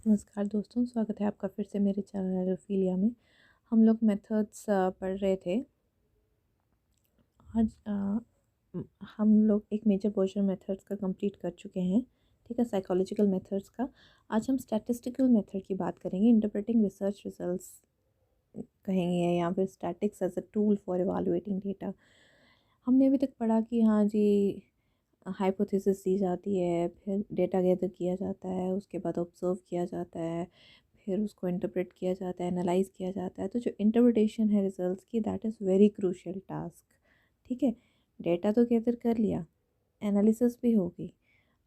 नमस्कार दोस्तों, स्वागत है आपका फिर से मेरे चैनल एलोफीलिया में। हम लोग मेथड्स पढ़ रहे थे। आज हम लोग एक मेजर पोर्शन मेथड्स का कंप्लीट कर चुके हैं, ठीक है, साइकोलॉजिकल मेथड्स का। आज हम स्टैटिस्टिकल मेथड की बात करेंगे, इंटरप्रेटिंग रिसर्च रिजल्ट्स कहेंगे या फिर statics as a tool for evaluating data. हमने अभी तक पढ़ा कि हाँ जी, हाइपोथेसिस दी जाती है, फिर डेटा गैदर किया जाता है, उसके बाद ऑब्जर्व किया जाता है, फिर उसको इंटरप्रेट किया जाता है, एनालाइज किया जाता है। तो जो इंटरप्रिटेशन है रिजल्ट्स की, that is very crucial task. ठीक है, डेटा तो गैदर कर लिया, एनालिसिस भी हो गई,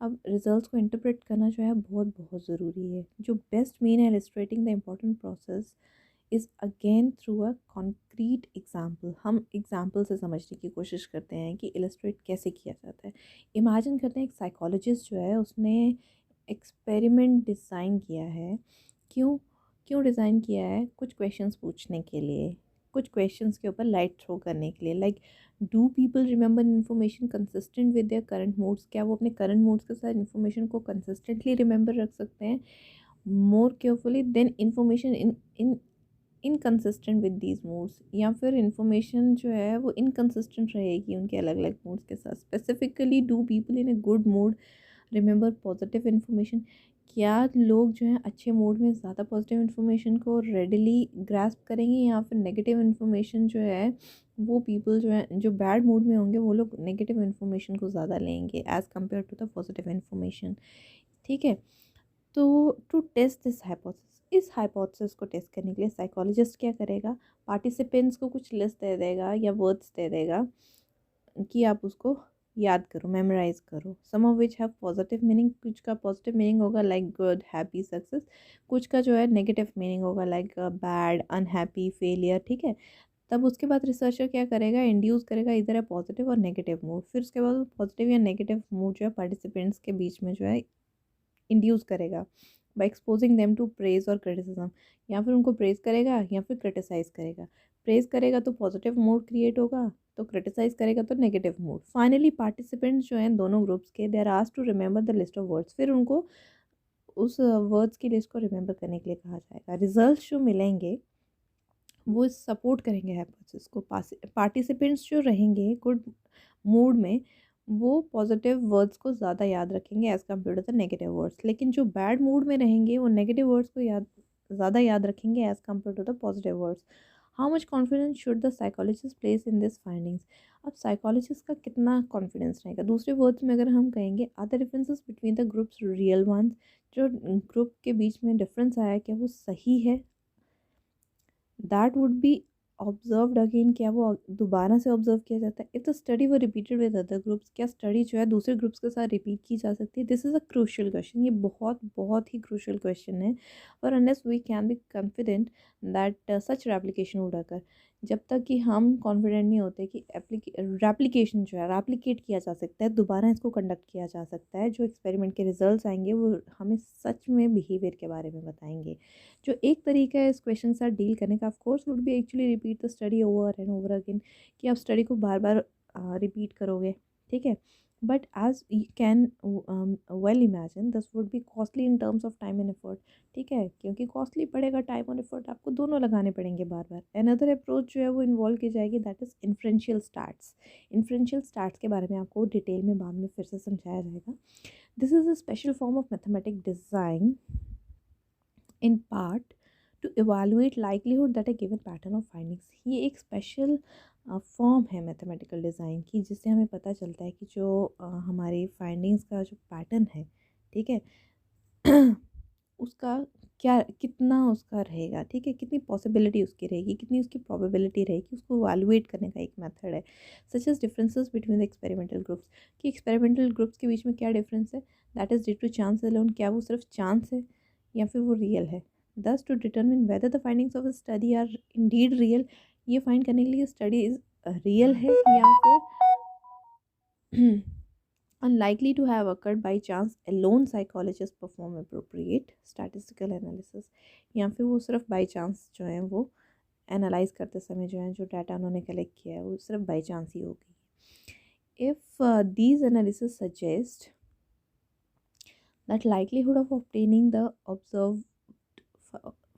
अब रिजल्ट्स को इंटरप्रेट करना जो है बहुत बहुत ज़रूरी है। जो बेस्ट मीन है illustrating the important process is again through a concrete example. हम एग्जाम्पल से समझने की कोशिश करते हैं कि इलस्ट्रेट कैसे किया जाता है। इमेजिन करते हैं एक साइकोलॉजिस्ट जो है उसने एक्सपेरिमेंट डिज़ाइन किया है। क्यों क्यों डिज़ाइन किया है? कुछ क्वेश्चंस पूछने के लिए, कुछ क्वेश्चंस के ऊपर लाइट थ्रो करने के लिए। Like, do people remember information consistent with their current moods? क्या वो अपने करंट मूड्स के साथ इन्फॉर्मेशन को कंसिस्टेंटली रिमेंबर रख सकते हैं more carefully than information in in inconsistent with these moods? या फिर इन्फॉर्मेशन जो है वो इनकंसिस्टेंट रहेगी उनके अलग अलग मूड्स के साथ? Specifically, do people in a good mood remember positive information? क्या लोग जो हैं अच्छे मूड में ज़्यादा पॉजिटिव इन्फॉर्मेशन को रेडिली ग्रास्प करेंगे, या फिर नेगेटिव इन्फॉर्मेशन जो है वो पीपल जो है जो बैड मूड में होंगे वो लोग नेगेटिव इन्फॉर्मेशन को ज़्यादा लेंगे as compare to the positive information? ठीक है, तो टू टेस्ट दिस हाइपोथेसिस, इस हाइपोथेसिस को टेस्ट करने के लिए साइकोलॉजिस्ट क्या करेगा? पार्टिसिपेंट्स को कुछ लिस्ट दे देगा या वर्ड्स दे देगा कि आप उसको याद करो, मेमोराइज करो। Some of which have positive meaning, कुछ का पॉजिटिव मीनिंग होगा लाइक गुड, हैप्पी, सक्सेस। कुछ का जो है नेगेटिव मीनिंग होगा लाइक बैड, अनहैप्पी, फेलियर। ठीक है, तब उसके बाद रिसर्चर क्या करेगा? इंड्यूस करेगा इधर है पॉजिटिव और नेगेटिव मूड। फिर उसके बाद पॉजिटिव या नेगेटिव मूड जो है पार्टिसिपेंट्स के बीच में जो है इंड्यूस करेगा by exposing them to praise और क्रिटिसिज्म। या फिर उनको प्रेज करेगा या फिर क्रिटिसाइज करेगा। प्रेज करेगा तो पॉजिटिव मूड क्रिएट होगा, तो क्रिटिसाइज करेगा तो नेगेटिव मूड। फाइनली पार्टिसिपेंट्स जो हैं दोनों ग्रुप्स के, they are asked to remember the list of words. फिर उनको उस वर्ड्स की लिस्ट को रिमेंबर करने के लिए कहा जाएगा। रिजल्ट्स जो मिलेंगे वो सपोर्ट करेंगे हाइपोथेसिस को। पार्टिसिपेंट्स जो रहेंगे गुड मूड में वो पॉजिटिव वर्ड्स को ज़्यादा याद रखेंगे as compare to the negative words. लेकिन जो बैड मूड में रहेंगे वो नेगेटिव वर्ड्स को ज़्यादा याद रखेंगे as compare to the positive words. How much confidence should the psychologist place in this findings? अब साइकोलॉजिस्ट का कितना कॉन्फिडेंस रहेगा? दूसरे वर्ड्स में अगर हम कहेंगे, are the differences between the groups real ones? जो ग्रुप के बीच में डिफरेंस आया क्या वो सही है? That would be observed again, क्या वो दोबारा से ऑब्जर्व किया जाता है? इफ़ द स्टडी वो रिपीटेड विद अदर ग्रुप्स, क्या स्टडी जो है दूसरे ग्रुप्स के साथ रिपीट की जा सकती है? This is a crucial question, ये बहुत बहुत ही क्रूशियल क्वेश्चन है। और unless we can be confident that such replication would occur, जब तक कि हम कॉन्फिडेंट नहीं होते कि रेप्लिकेशन जो है रेप्लिकेट किया जा सकता है, दोबारा इसको कंडक्ट किया जा सकता है, जो एक्सपेरिमेंट के रिजल्ट्स आएंगे वो हमें सच में बिहेवियर के बारे में बताएंगे। जो एक तरीका है इस क्वेश्चन के साथ डील करने का, of course would be actually repeat the study over and over again, कि आप स्टडी को बार बार रिपीट करोगे। ठीक है, but as you can well imagine this would be costly in terms of time and effort. ठीक है, क्योंकि कॉस्टली पड़ेगा, टाइम और एफर्ट आपको दोनों लगाने पड़ेंगे बार बार। अनदर अप्रोच जो है वो इन्वॉल्व की जाएगी, that is inferential starts. Inferential starts के बारे में आपको डिटेल में बाद में फिर से समझाया जाएगा। This is a special form of mathematic design in part to evaluate likelihood that a given pattern of findings। ये एक स्पेशल फॉर्म है मैथमेटिकल डिज़ाइन की, जिससे हमें पता चलता है कि जो हमारी फाइंडिंग्स का जो पैटर्न है, ठीक है, उसका क्या कितना उसका रहेगा। ठीक है, कितनी पॉसिबिलिटी उसकी रहेगी, कितनी उसकी प्रोबेबिलिटी रहेगी, उसको इवैल्यूएट करने का एक मेथड है। Such as differences between the experimental groups, कि एक्सपेरिमेंटल ग्रुप्स के बीच में क्या डिफरेंस है, that is due to chance alone. क्या वो सिर्फ चांस है या फिर वो रियल है? Thus to determine whether the findings of a study are indeed real, ये फाइंड करने के लिए स्टडी इज रियल है या फिर unlikely to have occurred by chance alone, psychologists perform appropriate statistical analysis। या फिर वो सिर्फ बाई चांस जो है वो एनालाइज करते समय जो है जो डाटा उन्होंने कलेक्ट किया है वो सिर्फ बाई चांस ही होगी। If these analysis suggest that likelihood of obtaining the observe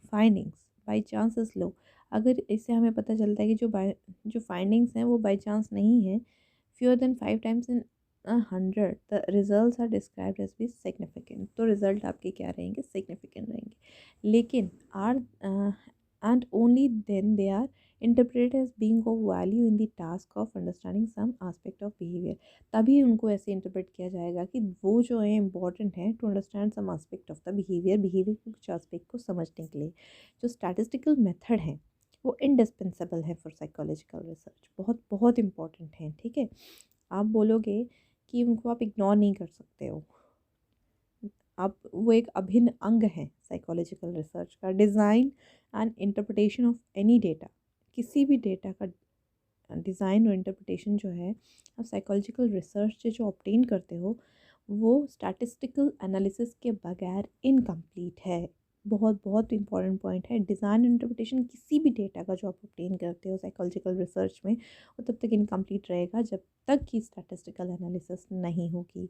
findings by chance is low. अगर इससे हमें पता चलता है कि जो फाइंडिंग्स हैं वो बाई चांस नहीं है, fewer than 5 times in 100 the results are described as be significant, तो रिजल्ट आपके क्या रहेंगे, सिग्निफिकेंट रहेंगे। लेकिन are and only then they are interpreted as being of value in the task of understanding some aspect of behavior, तभी उनको ऐसे interpret किया जाएगा कि वो जो है इम्पॉर्टेंट है to understand some aspect of the behaviour के कुछ एस्पेक्ट को समझने के लिए। जो स्टैटिस्टिकल मेथड है वो इंडिस्पेंसेबल है फॉर साइकोलॉजिकल रिसर्च, बहुत बहुत इंपॉर्टेंट है। ठीक है, आप बोलोगे कि उनको आप इग्नोर नहीं कर सकते हो, आप वो एक अभिन्न अंग है साइकोलॉजिकल रिसर्च का। Design and interpretation of any data, किसी भी डेटा का डिज़ाइन और इंटरप्रिटेशन जो है आप साइकोलॉजिकल रिसर्च से जो ऑब्टेन करते हो वो स्टैटिस्टिकल एनालिसिस के बगैर इनकम्प्लीट है। बहुत बहुत इंपॉर्टेंट पॉइंट है। डिज़ाइन इंटरप्रिटेशन किसी भी डेटा का जो आप ऑब्टेन करते हो साइकोलॉजिकल रिसर्च में वो तब तक इनकम्प्लीट रहेगा जब तक कि स्टैटिस्टिकल एनालिसिस नहीं होगी।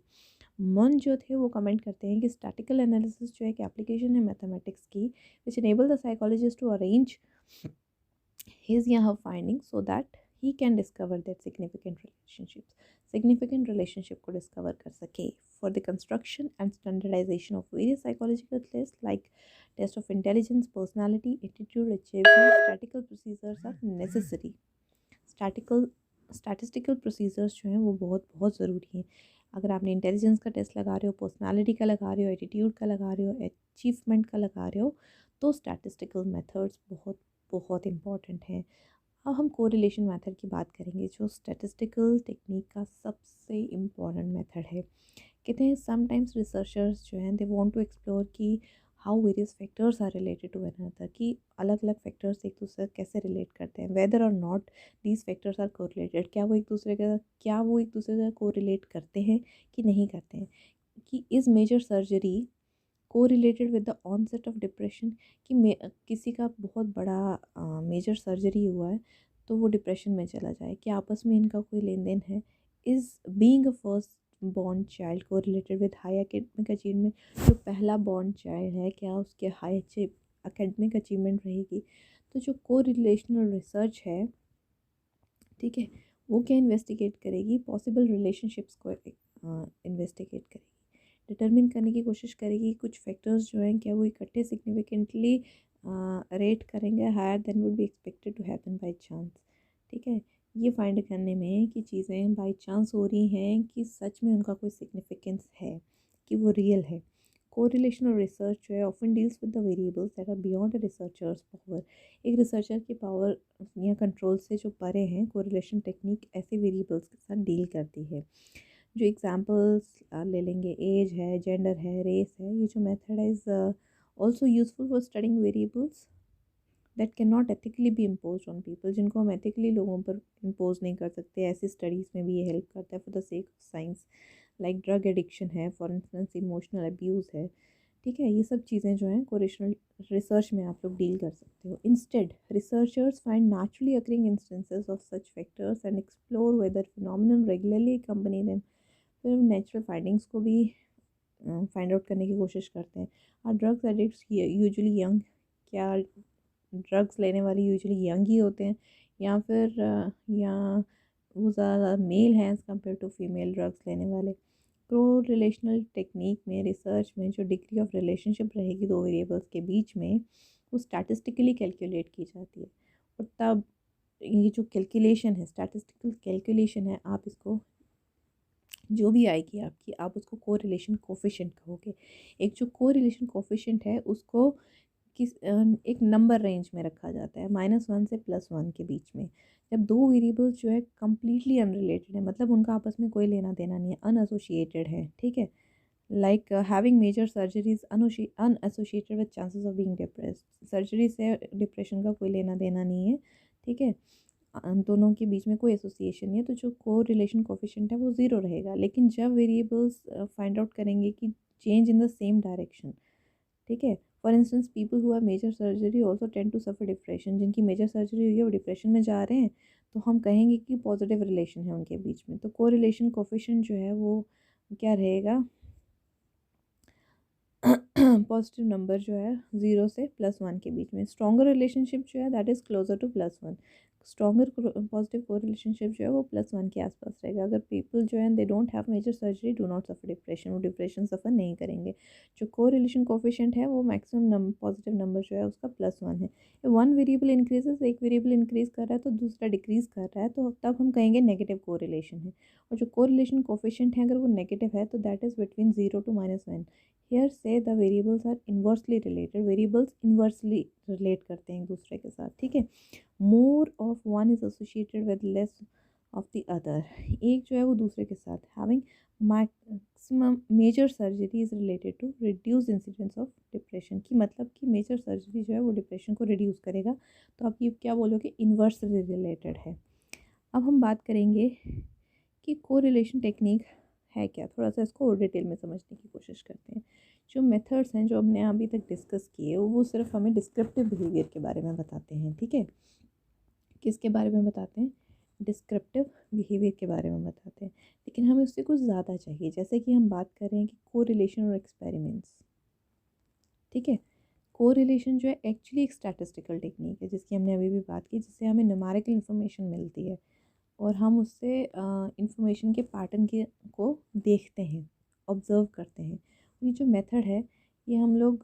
मन जो थे वो कमेंट करते हैं कि स्टैटिकल एनालिसिस जो है कि एप्लीकेशन है मैथमेटिक्स की which enable the psychologist to arrange his या her findings so that he can discover that significant relationship को discover कर सके for the construction and standardization of various psychological tests like test of intelligence, personality, attitude, achievement. Statistical procedures are necessary. Statistical procedures जो हैं वो बहुत बहुत ज़रूरी हैं। अगर आपने इंटेलिजेंस का टेस्ट लगा रहे हो, पर्सनालिटी का लगा रहे हो, एटीट्यूड का लगा रहे हो, अचीवमेंट का लगा रहे हो, तो स्टैटिस्टिकल मेथड्स बहुत बहुत इम्पॉर्टेंट हैं। अब हम कोरिलेशन मेथड की बात करेंगे जो स्टैटिस्टिकल टेक्निक का सबसे इम्पॉर्टेंट मेथड है। कहते हैं समटाइम्स रिसर्चर्स जो हैं दे वांट टू एक्सप्लोर कि how various factors are related to one another, कि अलग अलग फैक्टर्स एक दूसरे से कैसे रिलेट करते हैं, वेदर और not these factors are correlated, क्या वो एक दूसरे से कोरिलेट करते हैं कि नहीं करते हैं। कि is major surgery correlated with the onset of depression, कि किसी का बहुत बड़ा मेजर सर्जरी हुआ है तो वो डिप्रेशन में चला जाए, कि आपस में इनका कोई लेन देन है। Is being a first born child correlated with high academic achievement, जो पहला बॉर्न चाइल्ड है क्या उसके हाई एकेडमिक अचीवमेंट रहेगी। तो जो कोरिलेशनल रिसर्च है, ठीक है, वो क्या इन्वेस्टिगेट करेगी, पॉसिबल रिलेशनशिप्स को इन्वेस्टिगेट करेगी, डिटरमिन करने की कोशिश करेगी कुछ फैक्टर्स जो हैं क्या वो इकट्ठे सिग्निफिकेंटली रेट करेंगे higher than would be expected to happen by chance. ठीक है, ये फाइंड करने में कि चीज़ें बाय चांस हो रही हैं कि सच में उनका कोई सिग्निफिकेंस है, कि वो रियल है। कोरिलेशनल रिसर्च जो है often deals with the variables that are beyond a researcher's power, एक रिसर्चर की पावर या कंट्रोल से जो परे हैं। कोरिलेशन टेक्निक ऐसे वेरिएबल्स के साथ डील करती है। जो एग्जांपल्स ले लेंगे, एज है, जेंडर है, रेस है। ये जो मेथड है is also useful for studying variables that can not ethically be impose on people, जिनको हम एथिकली लोगों पर इम्पोज नहीं कर सकते। ऐसी स्टडीज़ में भी ये हेल्प करता है for the sake of science, like drug addiction है, फॉर इंस्टेंस इमोशनल अब्यूज़ है। ठीक है, ये सब चीज़ें जो हैं कोरिलेशनल रिसर्च में आप लोग डील कर सकते हो। Instead researchers find naturally occurring instances of such factors and explore whether phenomenon regularly company them, फिर हम नेचुरल फाइंडिंग्स को भी फाइंड आउट करने की कोशिश करते हैं। और ड्रग्स एडिक्ट्स यूजुअली यंग, क्या ड्रग्स लेने वाले यूजुअली यंग ही होते हैं, या फिर या वो ज़्यादा मेल हैं as compare to female drugs लेने वाले। को रिलेशनल टेक्निक में रिसर्च में जो डिग्री ऑफ रिलेशनशिप रहेगी दो वेरिएबल्स के बीच में वो स्टैटिस्टिकली कैलकुलेट की जाती है। और तब ये जो कैलकुलेशन है, स्टैटिस्टिकल कैलकुलेशन है, आप इसको जो भी आएगी आपकी, आप उसको कोरिलेशन कोफिशिएंट कहोगे। एक जो कोरिलेशन कोफिशिएंट है उसको एक नंबर रेंज में रखा जाता है -1 से +1 के बीच में। जब दो वेरिएबल्स जो है कम्प्लीटली अनरिलेटेड है, मतलब उनका आपस में कोई लेना देना नहीं है, अनएसोशिएटेड है। ठीक है, like having major surgeries unassociated with chances of being depressed, surgery से डिप्रेशन का कोई लेना देना नहीं है। ठीक है, दोनों के बीच में कोई एसोसिएशन नहीं है, तो जो को रिलेशन कोफिशिएंट है वो ज़ीरो रहेगा। लेकिन जब वेरिएबल्स फाइंड आउट करेंगे कि change in the same direction, ठीक है, for instance people who have major surgery also tend to suffer depression, जिनकी मेजर सर्जरी हुई है वो डिप्रेशन में जा रहे हैं, तो हम कहेंगे कि पॉजिटिव रिलेशन है उनके बीच में। तो को रिलेशन कोफिशिएंट जो है वो क्या रहेगा, पॉजिटिव नंबर जो है 0 से +1 के बीच में। स्ट्रॉन्गर रिलेशनशिप जो है that is closer to +1। Stronger positive को रिलेशनशिप जो है वो +1 के आसपास रहेगा। अगर पीपल जो है they don't have major surgery do not suffer depression, वो डिप्रेशन सफ़र नहीं करेंगे। जो को रिलेशन कोफिशिएंट है वो मैक्सिमम पॉजिटिव नंबर जो है उसका +1 है। वन वेरिएबल इंक्रीजेस, एक वेरिएबल इंक्रीज़ कर रहा है तो दूसरा डिक्रीज़ कर रहा है, तो तब हम कहेंगे नेगेटिव को रिलेशन है। और जो को रिलेशन कोफिशिएंट है अगर वो नेगेटिव है तो that is between 0 to -1। Here से the variables are inversely related, variables inversely relate करते हैं एक दूसरे के साथ, ठीक है। More of one is associated with less of the other, एक जो है वो दूसरे के साथ। Having maximum major surgery is related to reduce incidence of depression, की मतलब कि मेजर सर्जरी जो है वो डिप्रेशन को रिड्यूस करेगा। तो आप ये क्या बोलोगे, इन्वर्सली रिलेटेड है। अब हम बात करेंगे कि कोरिलेशन टेक्निक है क्या, थोड़ा सा इसको और डिटेल में समझने की कोशिश करते हैं। जो मेथड्स हैं जो हमने अभी तक डिस्कस किए वो सिर्फ हमें डिस्क्रिप्टिव बिहेवियर के बारे में बताते हैं, ठीक है। किसके बारे में बताते हैं, डिस्क्रिप्टिव बिहेवियर के बारे में बताते हैं। लेकिन हमें उससे कुछ ज़्यादा चाहिए, जैसे कि हम बात कर रहे हैं कि कोरिलेशन और एक्सपेरिमेंट्स, ठीक है। कोरिलेशन जो है एक्चुअली एक स्टैटिस्टिकल टेक्निक है जिसकी हमने अभी भी बात की, जिससे हमें न्यूमेरिकल इन्फॉर्मेशन मिलती है और हम उससे इंफॉर्मेशन के पैटर्न के को देखते हैं, ऑब्ज़र्व करते हैं। ये जो मेथड है ये हम लोग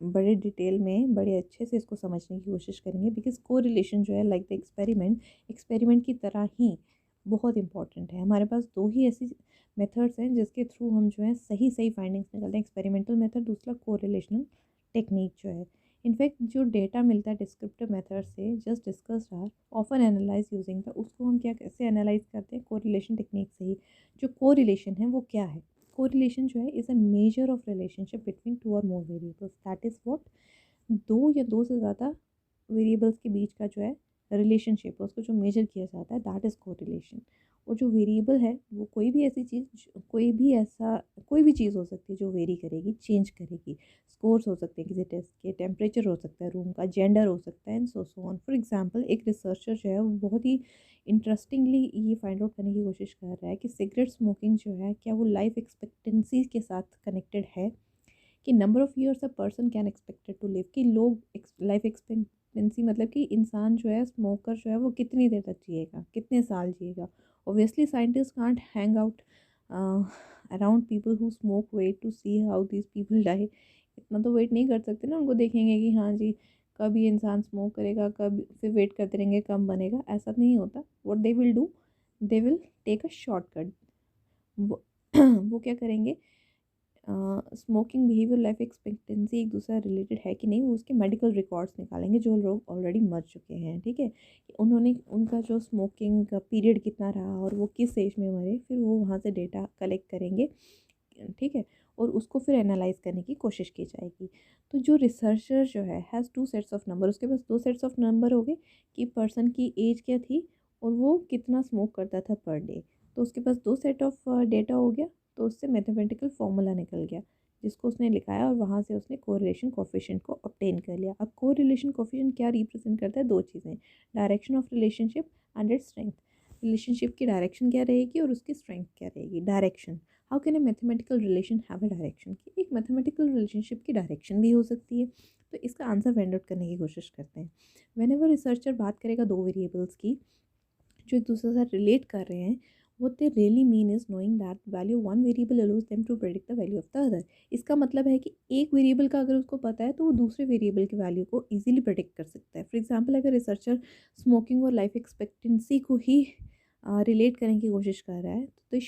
बड़े डिटेल में बड़े अच्छे से इसको समझने की कोशिश करेंगे, बिकॉज कोरिलेशन जो है लाइक द एक्सपेरिमेंट की तरह ही बहुत इंपॉर्टेंट है। हमारे पास दो ही ऐसी मेथड्स हैं जिसके थ्रू हम जो है सही सही फाइंडिंग्स निकालते हैं, एक्सपेरिमेंटल मेथड, दूसरा कोरिलेशनल टेक्निक जो है। इनफैक्ट जो डेटा मिलता है डिस्क्रिप्टिव मेथड से just discuss are often analyze using the, उसको हम क्या कैसे एनालाइज करते हैं, कोरिलेशन टेक्निक से ही। जो कोरिलेशन है वो क्या है, कोरिलेशन जो है is a major of relationship between two और more variables, that is what, दो या दो से ज़्यादा वेरिएबल्स के बीच का जो है रिलेशनशिप है उसको जो मेजर किया जाता है दैट इज़ कोरिलेशन। और जो वेरिएबल है वो कोई भी ऐसी चीज़, कोई भी चीज़ हो सकती है जो वेरी करेगी, चेंज करेगी। स्कोर्स हो सकते हैं किसी टेस्ट के, टेम्परेचर हो सकता है रूम का, जेंडर हो सकता है, and so on. For example एक रिसर्चर जो है वो बहुत ही इंटरेस्टिंगली ये फाइंड आउट करने की कोशिश कर रहा है कि सिगरेट स्मोकिंग जो है क्या वो लाइफ एक्सपेक्टेंसी के साथ कनेक्टेड है, कि number of years a person can expected to live, कि लोग लाइफ एक्सपेक्टेंसी मतलब कि इंसान जो है स्मोकर जो है वो कितनी देर तक जिएगा, कितने साल जिएगा। Obviously scientist can't hang out around people who smoke, wait to see how these people die. इतना तो वेट नहीं कर सकते ना, उनको देखेंगे कि हाँ जी कब ये इंसान स्मोक करेगा, कब, फिर वेट करते रहेंगे कब बनेगा, ऐसा नहीं होता। What they will do, they will take a shortcut. वो वो क्या करेंगे, स्मोकिंग बिहेवियर लाइफ एक्सपेक्टेंसी एक दूसरा रिलेटेड है कि नहीं, वो उसके मेडिकल रिकॉर्ड्स निकालेंगे जो लोग ऑलरेडी मर चुके हैं, ठीक है, कि उन्होंने उनका जो स्मोकिंग का पीरियड कितना रहा और वो किस एज में मरे, फिर वो वहाँ से डेटा कलेक्ट करेंगे, ठीक है, और उसको फिर एनालाइज करने की कोशिश की जाएगी। तो जो रिसर्चर जो है has two sets of number, उसके पास दो सेट्स ऑफ नंबर हो गए कि पर्सन की एज क्या थी और वो कितना स्मोक करता था पर डे। तो उसके पास दो सेट ऑफ डेटा हो गया, तो उससे मैथमेटिकल फॉर्मूला निकल गया जिसको उसने लिखाया और वहाँ से उसने कोरिलेशन कोफिशिएंट को ऑब्टेन कर लिया। अब कोरिलेशन कोफिशिएंट क्या रिप्रेजेंट करता है, दो चीज़ें, direction of relationship and its strength. Relationship की डायरेक्शन क्या रहेगी और उसकी स्ट्रेंथ क्या रहेगी। Direction, how can a mathematical relation have a direction, कि एक मैथमेटिकल रिलेशनशिप की डायरेक्शन भी हो सकती है। तो इसका आंसर फाइंड आउट करने की कोशिश करते हैं। व्हेनेवर रिसर्चर बात करेगा दो वेरिएबल्स की जो एक दूसरे से रिलेट कर रहे हैं, what they really mean is knowing that value one variable allows them to predict the value of the other। इसका मतलब है कि एक वेरिएबल का अगर उसको पता है तो वो दूसरे वेरिएबल के वैल्यू को इजीली प्रेडिक्ट कर सकता है। फॉर एग्जांपल अगर रिसर्चर स्मोकिंग और लाइफ एक्सपेक्टेंसी को ही रिलेट करने की कोशिश कर रहा है तो they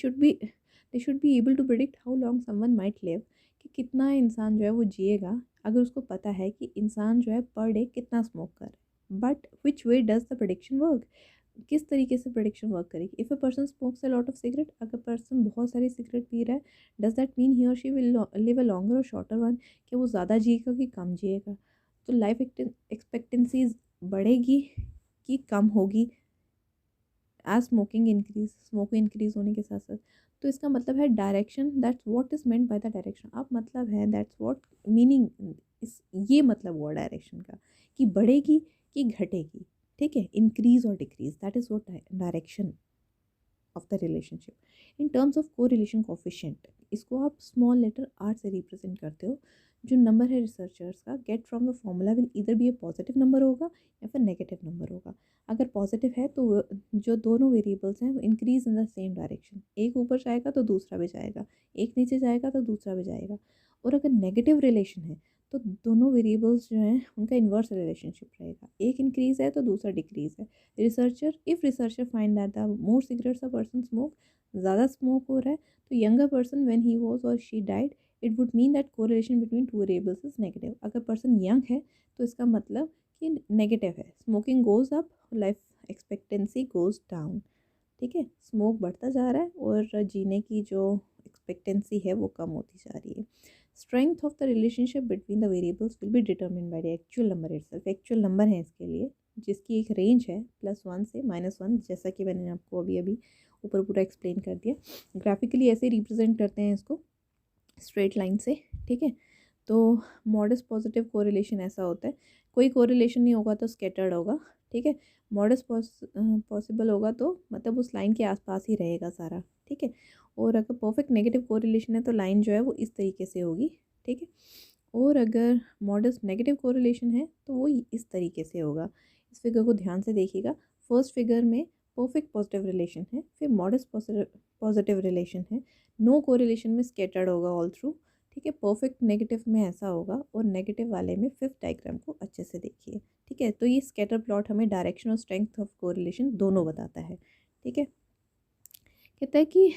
should be able to predict how long someone might live, कि कितना इंसान जो है वो जिएगा अगर उसको पता है कि इंसान जो है पर डे कितना स्मोक कर रहा है। But which way does the prediction work, किस तरीके से प्रेडिक्शन वर्क करेगी। If a person smokes a lot of cigarette, अगर पर्सन बहुत सारी सिगरेट पी रहा है, डज दैट मीन ही और she will live a longer और शॉर्टर वन, कि वो ज़्यादा जिएगा कि कम जिएगा। तो लाइफ एक्सपेक्टेंसी बढ़ेगी कि कम होगी एज स्मोकिंग इंक्रीज होने के साथ साथ। तो इसका मतलब है direction, that's what is meant by the direction. अब मतलब है दैट्स व्हाट मीनिंग, इस ये मतलब हुआ डायरेक्शन का कि बढ़ेगी कि घटेगी, ठीक है, इंक्रीज और decrease, that is what direction of the relationship. In terms of correlation coefficient, इसको आप स्मॉल लेटर आर से रिप्रेजेंट करते हो। जो नंबर है रिसर्चर्स का, get from the formula will इधर भी ए पॉजिटिव नंबर होगा या फिर नेगेटिव नंबर होगा। अगर पॉजिटिव है तो जो दोनों वेरिएबल्स हैं वो increase in the same direction, एक ऊपर जाएगा तो दूसरा भी जाएगा, एक नीचे जाएगा तो दूसरा भी जाएगा। और अगर नेगेटिव रिलेशन है तो दोनों वेरिएबल्स जो हैं उनका इन्वर्स रिलेशनशिप रहेगा, एक इंक्रीज है तो दूसरा डिक्रीज है। Researcher find that the more cigarettes a person smoke, ज़्यादा स्मोक हो रहा है तो younger person when he was और she died, it would mean that correlation between two variables is negative. अगर पर्सन यंग है तो इसका मतलब कि नेगेटिव है, smoking goes up, life expectancy goes down. ठीक है, स्मोक बढ़ता जा रहा है और जीने की जो एक्सपेक्टेंसी है वो कम होती जा रही है। Strength of the relationship between the variables will be determine by the actual number itself. Actual number है इसके लिए जिसकी एक रेंज है +1 से -1, जैसा कि मैंने आपको अभी अभी ऊपर पूरा एक्सप्लेन कर दिया। ग्राफिकली ऐसे रिप्रेजेंट करते हैं इसको, स्ट्रेट लाइन से। ठीक है, तो मॉडस्ट पॉजिटिव कोरिलेशन ऐसा होता है, कोई कोरिलेशन नहीं होगा तो स्कैटर्ड होगा। ठीक है, मॉडस्ट पॉसिबल होगा तो मतलब उस लाइन के आसपास ही रहेगा सारा। ठीक है, और अगर परफेक्ट नेगेटिव कोरिलेशन है तो लाइन जो है वो इस तरीके से होगी। ठीक है, और अगर मॉडस्ट नेगेटिव कोरिलेशन है तो वो इस तरीके से होगा। इस फिगर को ध्यान से देखिएगा, फर्स्ट फिगर में परफेक्ट पॉजिटिव रिलेशन है, फिर मॉडस्ट पॉजिटिव रिलेशन है, नो कोरिलेशन में स्कैटर्ड होगा ऑल थ्रू। ठीक है, परफेक्ट नेगेटिव में ऐसा होगा और नेगेटिव वाले में फिफ्थ डायग्राम को अच्छे से देखिए। ठीक है, तो ये स्कैटर प्लॉट हमें डायरेक्शन और स्ट्रेंथ ऑफ कोरिलेशन दोनों बताता है। ठीक है, कहता है कि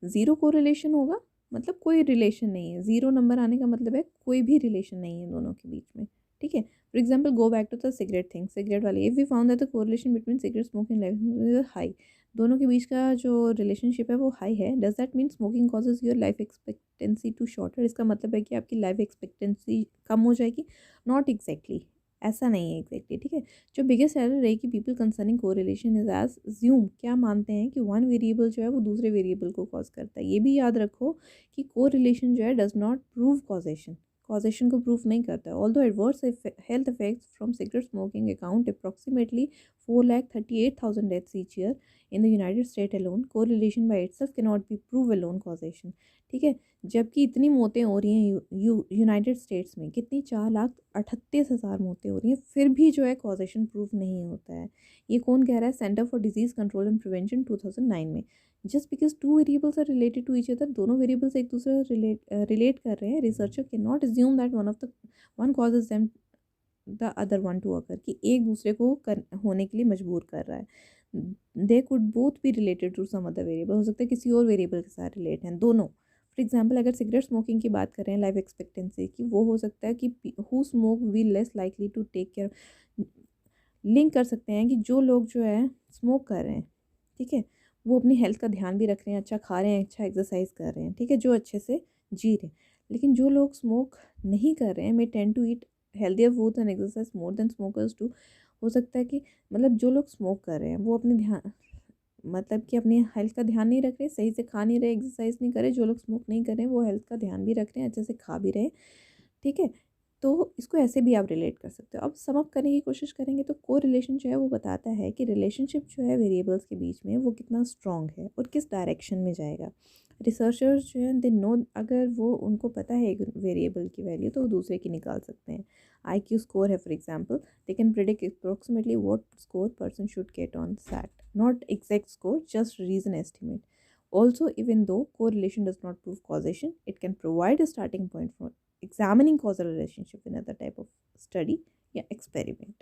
ज़ीरो कोरिलेशन होगा मतलब कोई रिलेशन नहीं है, ज़ीरो नंबर आने का मतलब है कोई भी रिलेशन नहीं है दोनों के बीच में। ठीक है, for example go back to the cigarette thing, cigarette वाली, if we found that the correlation between cigarette smoking life high, दोनों के बीच का जो रिलेशनशिप है वो हाई है, does that mean smoking causes your life expectancy to shorter, इसका मतलब है कि आपकी लाइफ एक्सपेक्टेंसी कम हो जाएगी? नॉट एग्जैक्टली, ऐसा नहीं है एग्जैक्टली। ठीक है, जो बिगेस्ट एरर है कि people concerning correlation is assume, क्या मानते हैं कि वन वेरिएबल जो है वो दूसरे वेरिएबल को कॉज करता है। ये भी याद रखो कि कोरिलेशन जो है does not prove causation, causation को प्रूफ नहीं करता है। Although adverse health effects from cigarette smoking account approximately 4,38,000 deaths each year in the United state alone, correlation by itself can not be prove alone causation. ठीक है, जबकि इतनी मौतें हो रही हैं यूनाइटेड स्टेट्स में, कितनी 4,38,000 मौतें हो रही हैं, फिर भी जो है कॉजेशन प्रूफ नहीं होता है। ये कौन कह रहा है? Center for disease control and prevention 2009 में। Just because two variables are related to each other, दोनों वेरिएबल्स एक दूसरे से रिलेट कर रहे हैं, researcher can not assume that one causes them the other one to occur, कि एक दूसरे को होने के लिए मजबूर कर रहा है। दे कुड बोथ भी related to some other variable, हो सकता है किसी और वेरिएबल के साथ रिलेट हैं दोनों। फॉर एग्जाम्पल अगर सिगरेट स्मोकिंग की बात करें लाइफ एक्सपेक्टेंसी की, वो हो सकता है कि who smoke we less likely to take care, link कर सकते हैं कि जो लोग जो है स्मोक कर रहे हैं, ठीक है, वो अपनी हेल्थ का ध्यान भी रख रहे हैं, अच्छा खा रहे हैं, अच्छा एक्सरसाइज कर रहे हैं, ठीक है, जो अच्छे से जी रहे हैं। लेकिन जो लोग स्मोक नहीं कर रहे हैं may tend to eat healthier foods and exercise more than smokers do. हो सकता है कि मतलब जो लोग स्मोक कर रहे हैं वो अपने ध्यान मतलब कि अपनी हेल्थ का ध्यान नहीं रख रहे, सही से खा नहीं रहे, एक्सरसाइज नहीं कर रहे। जो लोग स्मोक नहीं कर रहे हैं वो हेल्थ का ध्यान भी रख रहे हैं, अच्छे से खा भी रहे हैं। ठीक है, तो इसको ऐसे भी आप रिलेट कर सकते हो। अब सम अप करने की कोशिश करेंगे तो को रिलेशन जो है वो बताता है कि रिलेशनशिप जो है वेरिएबल्स के बीच में वो कितना स्ट्रॉन्ग है और किस डायरेक्शन में जाएगा। रिसर्चर्स जो है दे नो, अगर वो उनको पता है एक वेरिएबल की वैल्यू तो वो दूसरे की निकाल सकते हैं। IQ स्कोर है for example, they can predict approximately what score person should get on SAT, not exact score, just reason estimate. Also, even though correlation does not prove causation, it can provide a starting point for examining causal relationship in other type of study या experiment.